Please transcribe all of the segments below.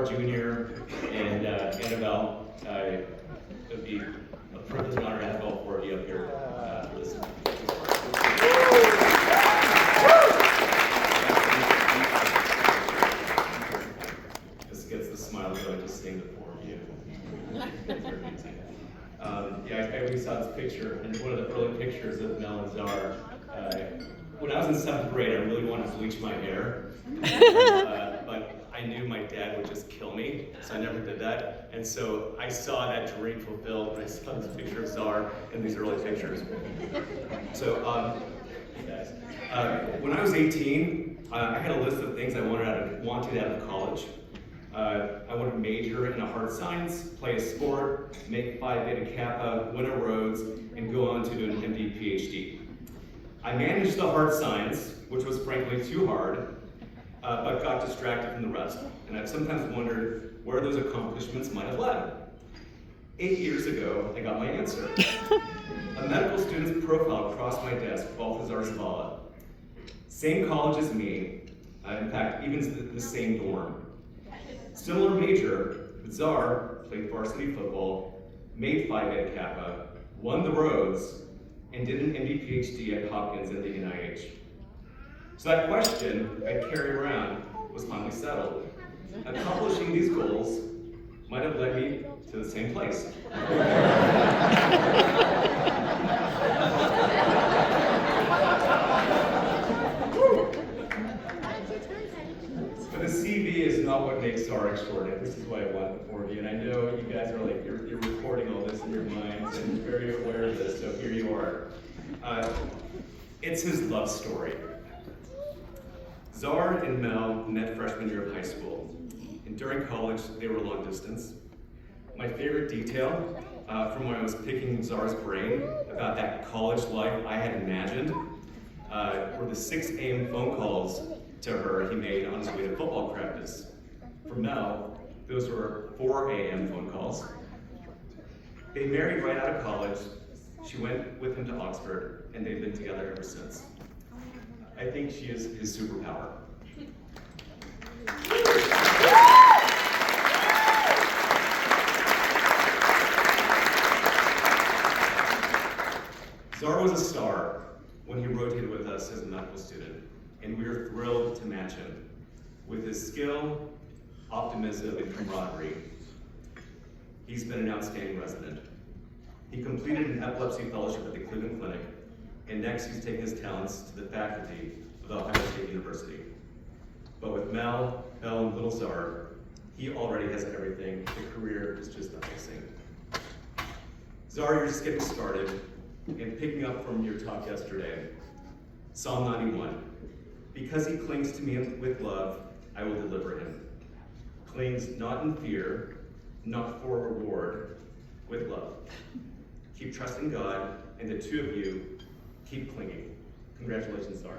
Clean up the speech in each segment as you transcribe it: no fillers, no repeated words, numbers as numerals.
Czar Jr. and Annabelle. It would be a privilege and honor to have all four of you up here for this. This gets the smile going just seeing the four of you. I always saw this picture, and one of the early pictures of Mel and Zara. When I was in 7th grade, I really wanted to bleach my hair, but I knew my dad would just kill me, so I never did that. And so I saw that dream fulfilled when I saw this picture of Zara in these early pictures. So, hey guys. When I was 18, I had a list of things I wanted out of college. I wanted to major in a hard science, play a sport, make Phi Beta Kappa, win a Rhodes, and go on to do an MD PhD. I managed the hard science, which was frankly too hard, but got distracted from the rest. And I've sometimes wondered where those accomplishments might have led. 8 years ago, I got my answer. A medical student's profile crossed my desk, Balthazar Zavala. Same college as me, in fact, even the same dorm. Similar major, but Czar played varsity football, made Phi Beta Kappa, won the Rhodes, and did an MD PhD at Hopkins and the NIH. So that question I carried around was finally settled. Accomplishing these goals might have led me to the same place. But the CV is not what makes Czar extraordinary. This is why I want the four of you. And I know you guys are like, you're recording all this in your minds and very aware of this, so here you are. It's his love story. Czar and Mel met freshman year of high school, and during college, they were long distance. My favorite detail from when I was picking Czar's brain about that college life I had imagined were the 6 a.m. phone calls to her he made on his way to football practice. For Mel, those were 4 a.m. phone calls. They married right out of college. She went with him to Oxford, and they've been together ever since. I think she is his superpower. Czar was a star when he rotated with us as a medical student, and we are thrilled to match him. With his skill, optimism, and camaraderie, he's been an outstanding resident. He completed an epilepsy fellowship at the Cleveland Clinic, and next he's taking his talents to the faculty of The Ohio State University. But with Mel, and little Czar, he already has everything. The career is just amazing. Czar, you're just getting started, and picking up from your talk yesterday, Psalm 91. Because he clings to me with love, I will deliver him. Clings not in fear, not for reward, with love. Keep trusting God, and the two of you keep clinging. Congratulations, Czar.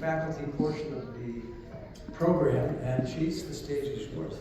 Faculty portion of the program, and Chiefs, the stage is yours.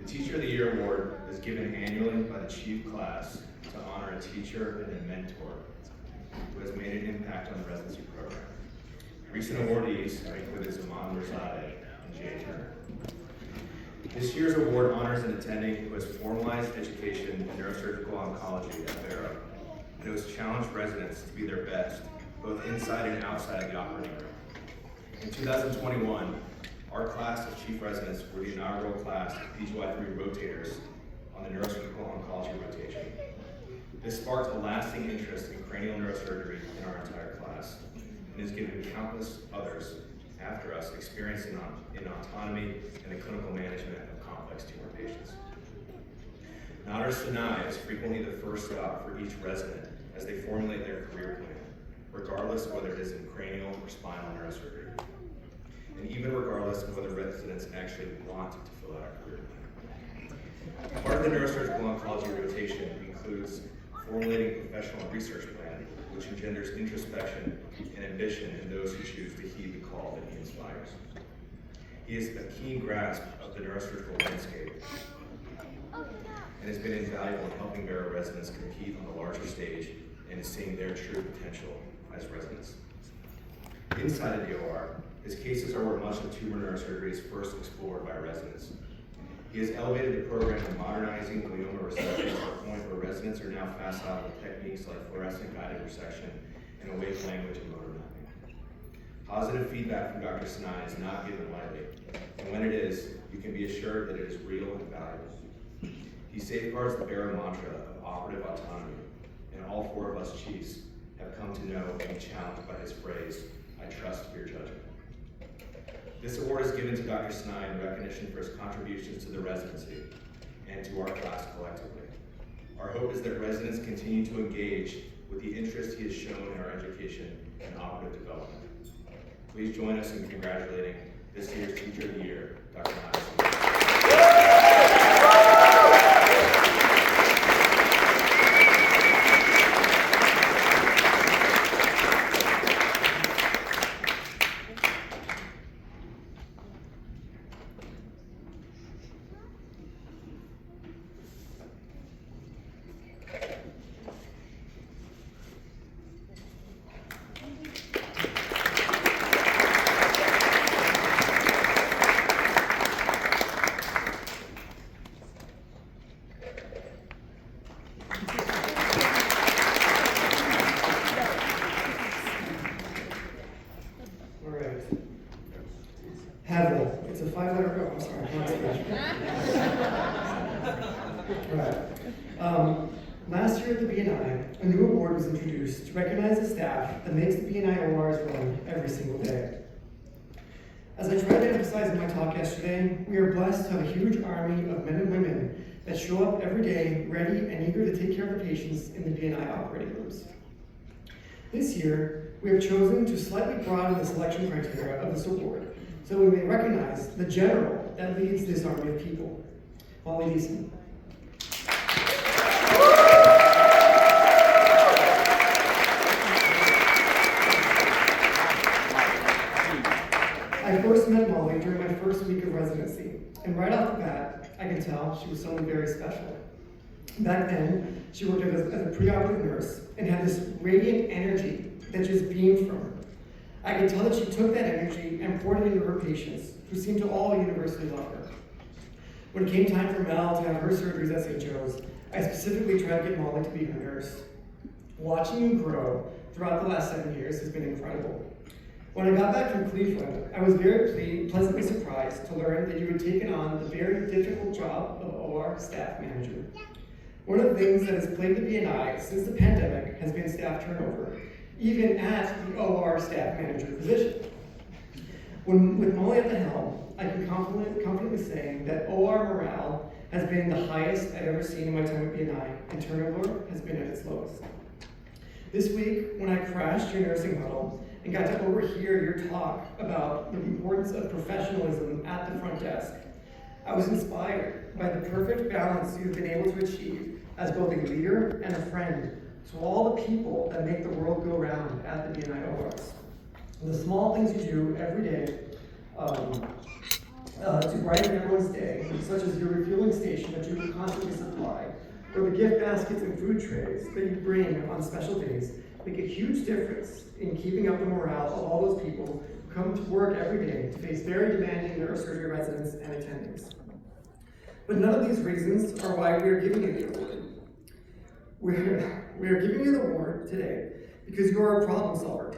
The Teacher of the Year Award is given annually by the chief class to honor a teacher and a mentor who has made an impact on the residency program. Recent awardees have included Zavala and Jay Turner. This year's award honors an attending who has formalized education in neurosurgical oncology at Barrow and who has challenged residents to be their best, both inside and outside of the operating room. In 2021, our class of chief residents were the inaugural class of PGY3 rotators on the neurosurgical oncology rotation. This sparked a lasting interest in cranial neurosurgery in our entire class and has given countless others after us experience in autonomy and the clinical management of complex tumor patients. Nader Sinai is frequently the first stop for each resident as they formulate their career plan, regardless of whether it is in cranial or spinal neurosurgery, and even regardless of whether residents actually want to fill out a career plan. Part of the neurosurgical oncology rotation includes formulating a professional research plan, which engenders introspection and ambition in those who choose to heed the call that he inspires. He has a keen grasp of the neurosurgical landscape and has been invaluable in helping Barrow residents compete on the larger stage and in seeing their true potential as residents. Inside of the OR, his cases are where much of tumor neurosurgery is first explored by residents. He has elevated the program to modernizing glioma resection to the point where residents are now facile with techniques like fluorescent guided resection and awake language and motor mapping. Positive feedback from Dr. Sinai is not given lightly, and when it is, you can be assured that it is real and valuable. He safeguards the Barrow mantra of operative autonomy, and all four of us chiefs have come to know and be challenged by his phrase, "I trust your judgment." This award is given to Dr. Sinai in recognition for his contributions to the residency and to our class collectively. Our hope is that residents continue to engage with the interest he has shown in our education and operative development. Please join us in congratulating this year's Teacher of the Year, Dr. Nader. It's a 5-letter go. I'm sorry. Right. Last year at the BNI, a new award was introduced to recognize the staff that makes the BNI ORs run every single day. As I tried to emphasize in my talk yesterday, we are blessed to have a huge army of men and women that show up every day ready and eager to take care of the patients in the BNI operating rooms. This year, we have chosen to slightly broaden the selection criteria of this award so we may recognize the general that leads this army of people. Molly Deason. I first met Molly during my first week of residency, and right off the bat, I could tell she was someone very special. Back then, she worked as a preoperative nurse and had this radiant energy that just beamed from her. I could tell that she took that energy and poured it into her patients, who seemed to all universally love her. When it came time for Mel to have her surgeries at St. Joe's, I specifically tried to get Molly to be her nurse. Watching you grow throughout the last 7 years has been incredible. When I got back from Cleveland, I was very pleasantly surprised to learn that you had taken on the very difficult job of OR staff manager. One of the things that has plagued the BNI since the pandemic has been staff turnover, even at the OR staff manager position. With Molly at the helm, I can confidently say that OR morale has been the highest I've ever seen in my time at BNI, and turnover has been at its lowest. This week, when I crashed your nursing huddle and got to overhear your talk about the importance of professionalism at the front desk, I was inspired by the perfect balance you've been able to achieve as both a leader and a friend to all the people that make the world go round at the BNI ORs. The small things you do every day to brighten everyone's day, such as your refueling station that you will constantly supply, or the gift baskets and food trays that you bring on special days, make a huge difference in keeping up the morale of all those people who come to work every day to face very demanding neurosurgery residents and attendings. But none of these reasons are why we are giving you the award. We are giving you the award today because you are a problem solver.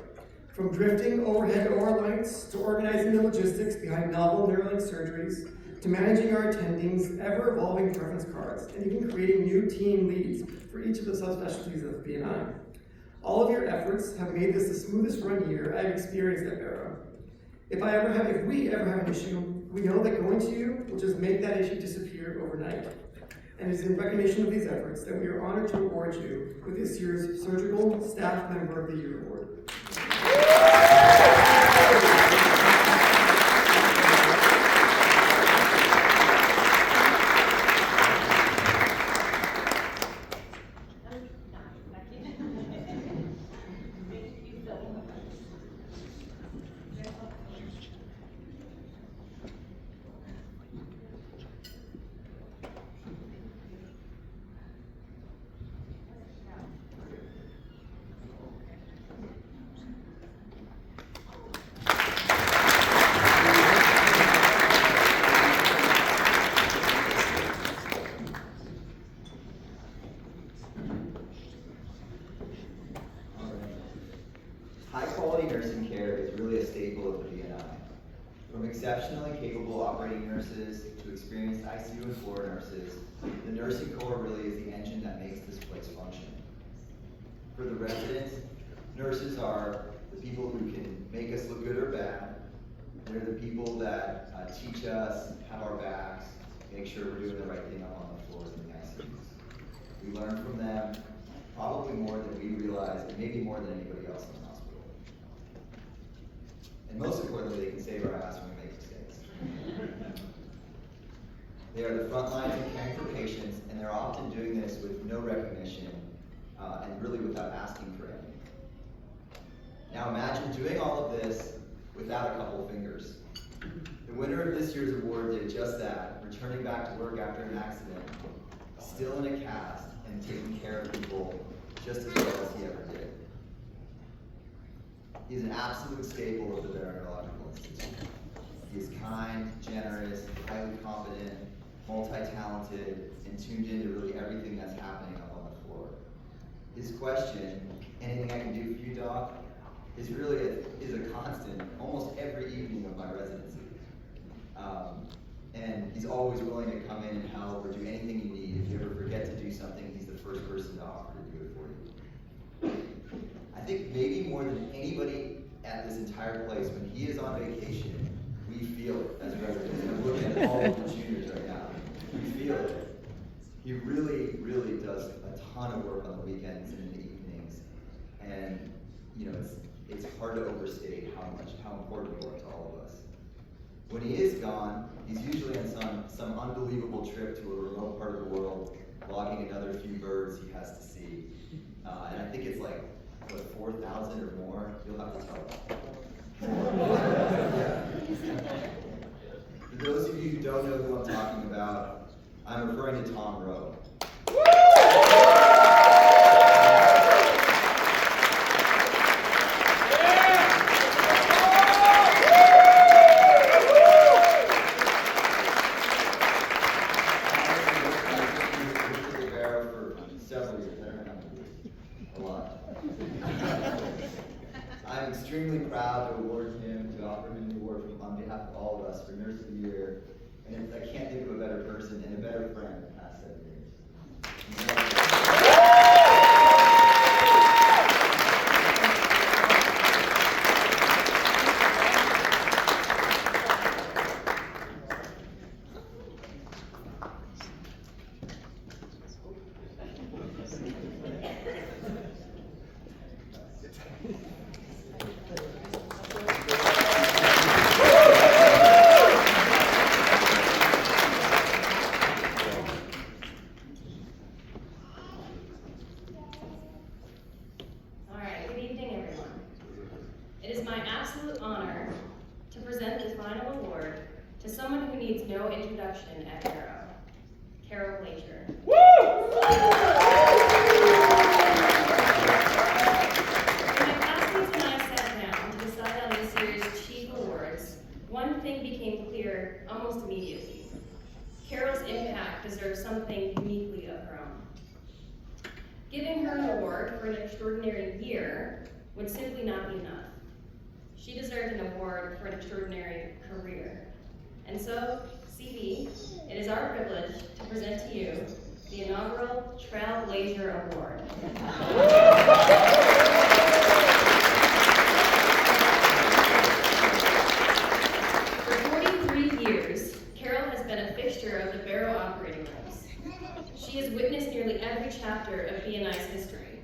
From drifting overhead OR lights to organizing the logistics behind novel Neuralink surgeries, to managing our attendings' ever-evolving preference cards, and even creating new team leads for each of the subspecialties of B&I. All of your efforts have made this the smoothest run year I've experienced at Barrow. If we ever have an issue, we know that going to you will just make that issue disappear overnight. And it is in recognition of these efforts that we are honored to award you with this year's Surgical Staff Member of the Year Award. High-quality nursing care is really a staple of the B&I. From exceptionally capable operating nurses to experienced ICU and floor nurses, the nursing corps really is the engine that makes this place function. For the residents, nurses are the people who can make us look good or bad. They're the people that teach us, have our backs, make sure we're doing the right thing up on the floors in the ICUs. We learn from them probably more than we realize, and maybe more than anybody else in the hospital. And most importantly, they can save our ass when we make mistakes. They are the front lines in caring for patients, and they're often doing this with no recognition, and really without asking for any. Now imagine doing all of this without a couple of fingers. The winner of this year's award did just that, returning back to work after an accident, still in a cast, and taking care of people just as well as he ever did. He is an absolute staple of the Barrow Neurological Institute. He is kind, generous, highly competent, multi-talented, and tuned into really everything that's happening up on the floor. His question, anything I can do for you, Doc, is really a constant almost every evening of my residency. And he's always willing to come in and help or do anything you need. If you ever forget to do something, he's the first person to offer to do it for you. I think maybe more than anybody at this entire place, when he is on vacation, we feel it as residents. I'm looking at all of the juniors right now. We feel it. He really, really does a ton of work on the weekends and in the evenings. And you know, it's hard to overstate how important you are to all of us. When he is gone, he's usually on some unbelievable trip to a remote part of the world, logging another few birds he has to see. And I think it's like, what, 4,000 or more? You'll have to tell us. For those of you who don't know who I'm talking about, I'm referring to Tom Rowe. I'm extremely proud to award him, to offer him the award on behalf of all of us for Nurse of the Year. And I can't think of a better person and a better friend in the past 7 years. to someone who needs no introduction at Barrow, Carol Glazier. When my classmates and I sat down to decide on this year's Chief Awards, one thing became clear almost immediately. Carol's impact deserves something uniquely of her own. Giving her an award for an extraordinary year would simply not be enough. She deserved an award for an extraordinary career. And so, CV, it is our privilege to present to you the inaugural Trailblazer Award. For 43 years, Carol has been a fixture of the Barrow operating rooms. She has witnessed nearly every chapter of BNI's history.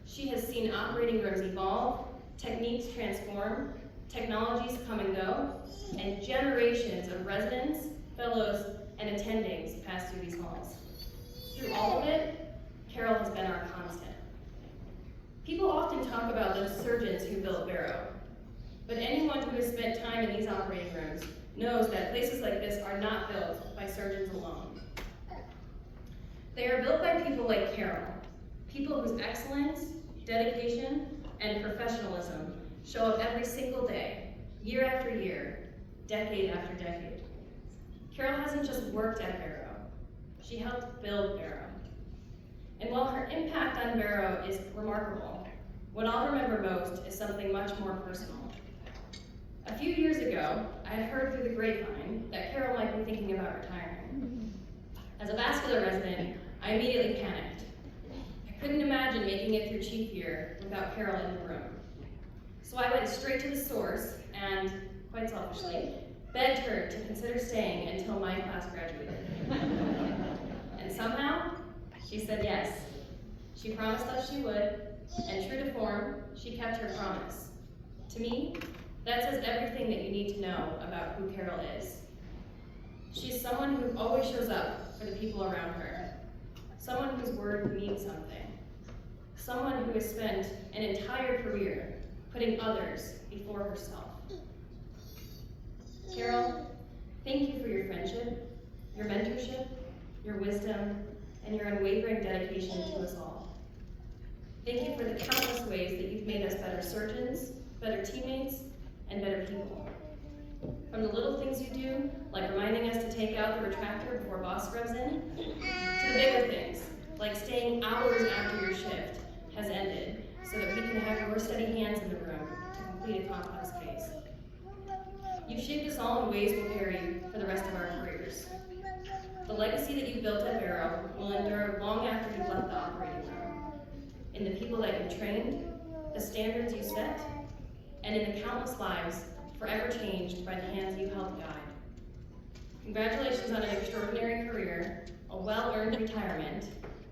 She has seen operating rooms evolve, techniques transform, technologies come and go, and generations of residents, fellows, and attendings pass through these halls. Through all of it, Carol has been our constant. People often talk about the surgeons who built Barrow, but anyone who has spent time in these operating rooms knows that places like this are not built by surgeons alone. They are built by people like Carol, people whose excellence, dedication, and professionalism show up every single day, year after year, decade after decade. Carol hasn't just worked at Barrow, she helped build Barrow. And while her impact on Barrow is remarkable, what I'll remember most is something much more personal. A few years ago, I had heard through the grapevine that Carol might be thinking about retiring. As a vascular resident, I immediately panicked. I couldn't imagine making it through chief year without Carol in the room. So I went straight to the source and, quite selfishly, begged her to consider staying until my class graduated. And somehow, she said yes. She promised us she would, and true to form, she kept her promise. To me, that says everything that you need to know about who Carol is. She's someone who always shows up for the people around her, someone whose word means something, someone who has spent an entire career putting others before herself. Carol, thank you for your friendship, your mentorship, your wisdom, and your unwavering dedication to us all. Thank you for the countless ways that you've made us better surgeons, better teammates, and better people. From the little things you do, like reminding us to take out the retractor before boss scrubs in, to the bigger things, like staying hours after your shift has ended so that we can have your steady hands in the room to complete a complex case. You've shaped us all in ways we'll carry for the rest of our careers. The legacy that you built at Barrow will endure long after you've left the operating room, in the people that you've trained, the standards you set, and in the countless lives forever changed by the hands you helped guide. Congratulations on an extraordinary career, a well-earned retirement,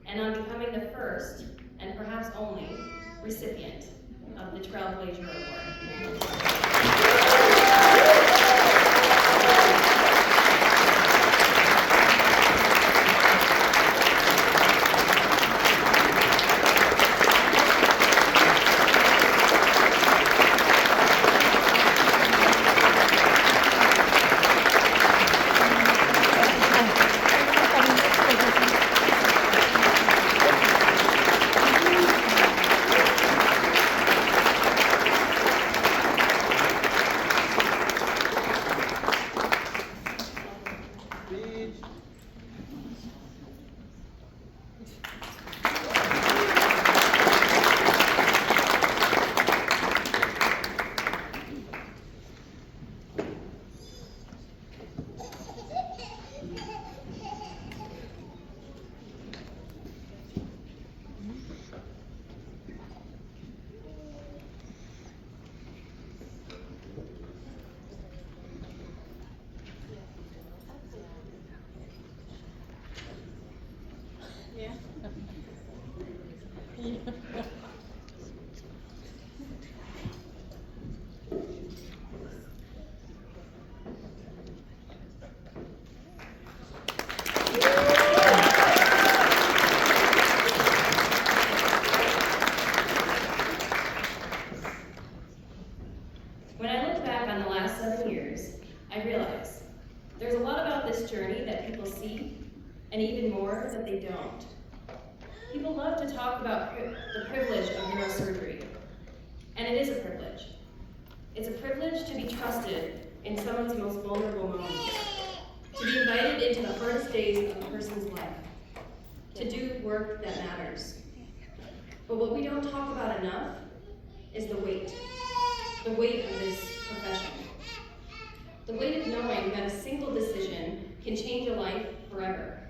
and on becoming the first, and perhaps only, recipient of the Trailblazer Award. There's a lot about this journey that people see, and even more that they don't. People love to talk about the privilege of neurosurgery, and it is a privilege. It's a privilege to be trusted in someone's most vulnerable moments, to be invited into the hardest days of a person's life, to do work that matters. But what we don't talk about enough is the weight of this profession. The weight of knowing that a single decision can change a life forever.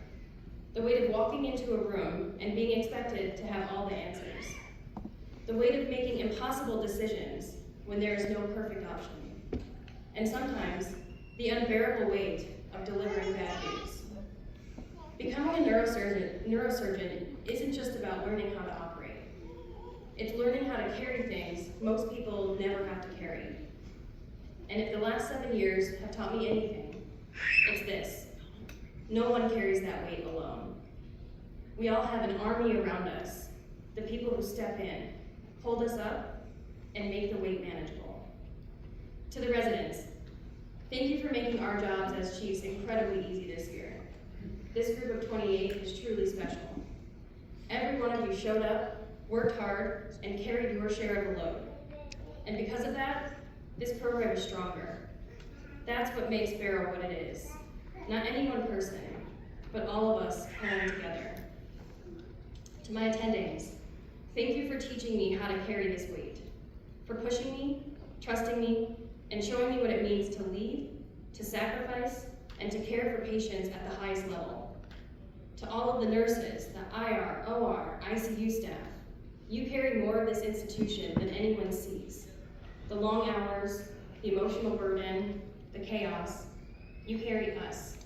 The weight of walking into a room and being expected to have all the answers. The weight of making impossible decisions when there is no perfect option. And sometimes, the unbearable weight of delivering bad news. Becoming a neurosurgeon isn't just about learning how to operate. It's learning how to carry things most people never have to carry. And if the last 7 years have taught me anything, it's this. No one carries that weight alone. We all have an army around us, the people who step in, hold us up, and make the weight manageable. To the residents, thank you for making our jobs as chiefs incredibly easy this year. This group of 28 is truly special. Every one of you showed up, worked hard, and carried your share of the load. And because of that, this program is stronger. That's what makes Barrow what it is. Not any one person, but all of us pulling together. To my attendings, thank you for teaching me how to carry this weight, for pushing me, trusting me, and showing me what it means to lead, to sacrifice, and to care for patients at the highest level. To all of the nurses, the IR, OR, ICU staff, you carry more of this institution than anyone sees. The long hours, the emotional burden, the chaos, you carry us.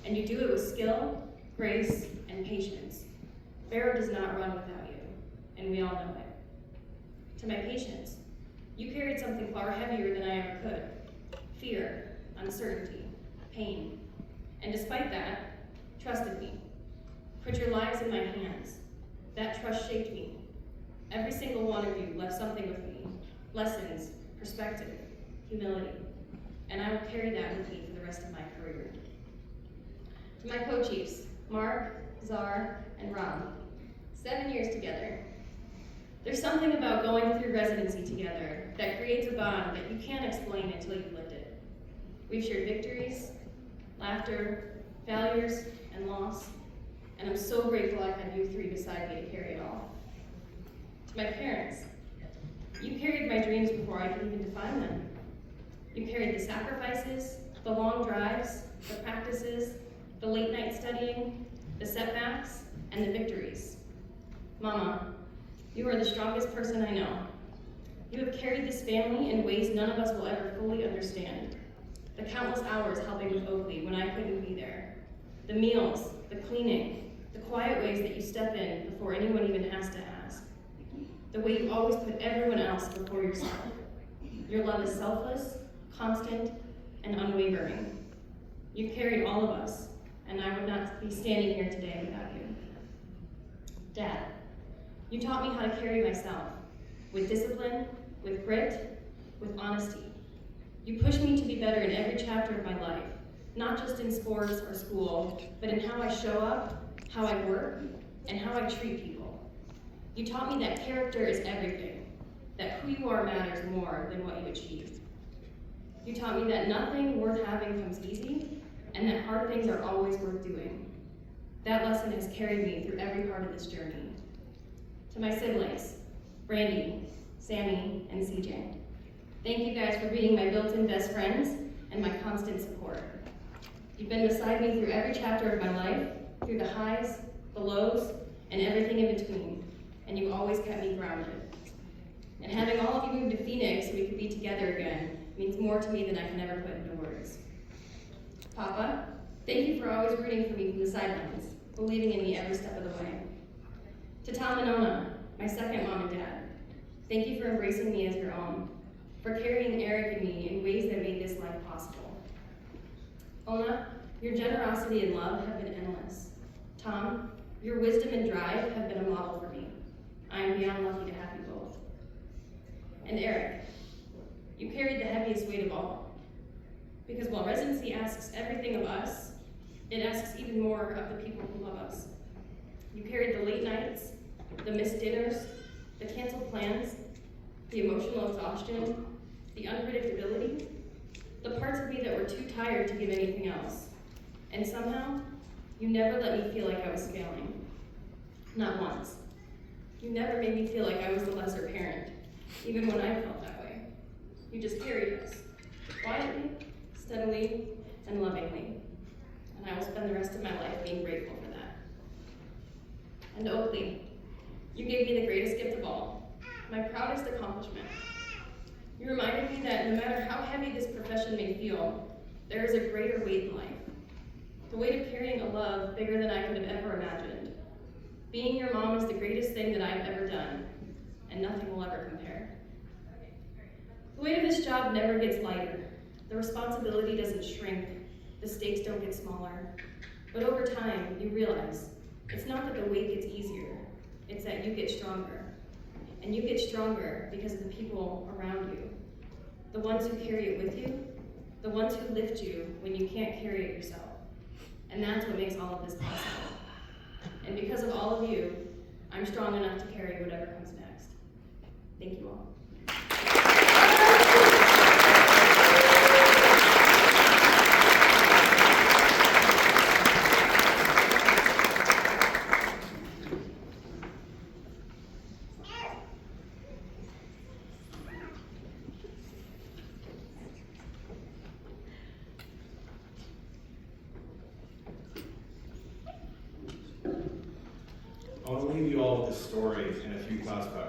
And you do it with skill, grace, and patience. Barrow does not run without you, and we all know it. To my patients, you carried something far heavier than I ever could. Fear, uncertainty, pain. And despite that, trusted me. Put your lives in my hands. That trust shaped me. Every single one of you left something with me. Lessons, perspective, humility. And I will carry that with me for the rest of my career. To my co-chiefs, Mark, Czar, and Ram, 7 years together. There's something about going through residency together that creates a bond that you can't explain until you've lived it. We've shared victories, laughter, failures, and loss, and I'm so grateful I had you three beside me to carry it all. To my parents, you carried my dreams before I could even define them. You carried the sacrifices, the long drives, the practices, the late night studying, the setbacks, and the victories. Mama, you are the strongest person I know. You have carried this family in ways none of us will ever fully understand. The countless hours helping with Oakley when I couldn't be there. The meals, the cleaning, the quiet ways that you step in before anyone even has to ask. The way you always put everyone else before yourself. Your love is selfless, constant, and unwavering. You've carried all of us, and I would not be standing here today without you. Dad, you taught me how to carry myself, with discipline, with grit, with honesty. You pushed me to be better in every chapter of my life, not just in sports or school, but in how I show up, how I work, and how I treat people. You taught me that character is everything, that who you are matters more than what you achieve. You taught me that nothing worth having comes easy, and that hard things are always worth doing. That lesson has carried me through every part of this journey. To my siblings, Brandy, Sammy, and CJ, thank you guys for being my built-in best friends and my constant support. You've been beside me through every chapter of my life, through the highs, the lows, and everything in between, and you've always kept me grounded. And having all of you move to Phoenix so we could be together again means more to me than I can ever put into words. Papa, thank you for always rooting for me from the sidelines, believing in me every step of the way. To Tom and Ona, my second mom and dad, thank you for embracing me as your own, for carrying Eric and me in ways that made this life possible. Ona, your generosity and love have been endless. Tom, your wisdom and drive have been a model for me. I am beyond lucky to have you both. And Eric, you carried the heaviest weight of all. Because while residency asks everything of us, it asks even more of the people who love us. You carried the late nights, the missed dinners, the canceled plans, the emotional exhaustion, the unpredictability, the parts of me that were too tired to give anything else. And somehow, you never let me feel like I was failing. Not once. You never made me feel like I was the lesser parent, even when I felt that way. You just carried us, quietly, steadily, and lovingly. And I will spend the rest of my life being grateful for that. And Oakley, you gave me the greatest gift of all, my proudest accomplishment. You reminded me that no matter how heavy this profession may feel, there is a greater weight in life. The weight of carrying a love bigger than I could have ever imagined. Being your mom is the greatest thing that I've ever done, and nothing will ever compare. The weight of this job never gets lighter. The responsibility doesn't shrink. The stakes don't get smaller. But over time, you realize it's not that the weight gets easier, it's that you get stronger. And you get stronger because of the people around you. The ones who carry it with you, the ones who lift you when you can't carry it yourself. And that's what makes all of this possible. And because of all of you, I'm strong enough to carry whatever comes next. Thank you all. I want to leave you all with a story and a few thoughts about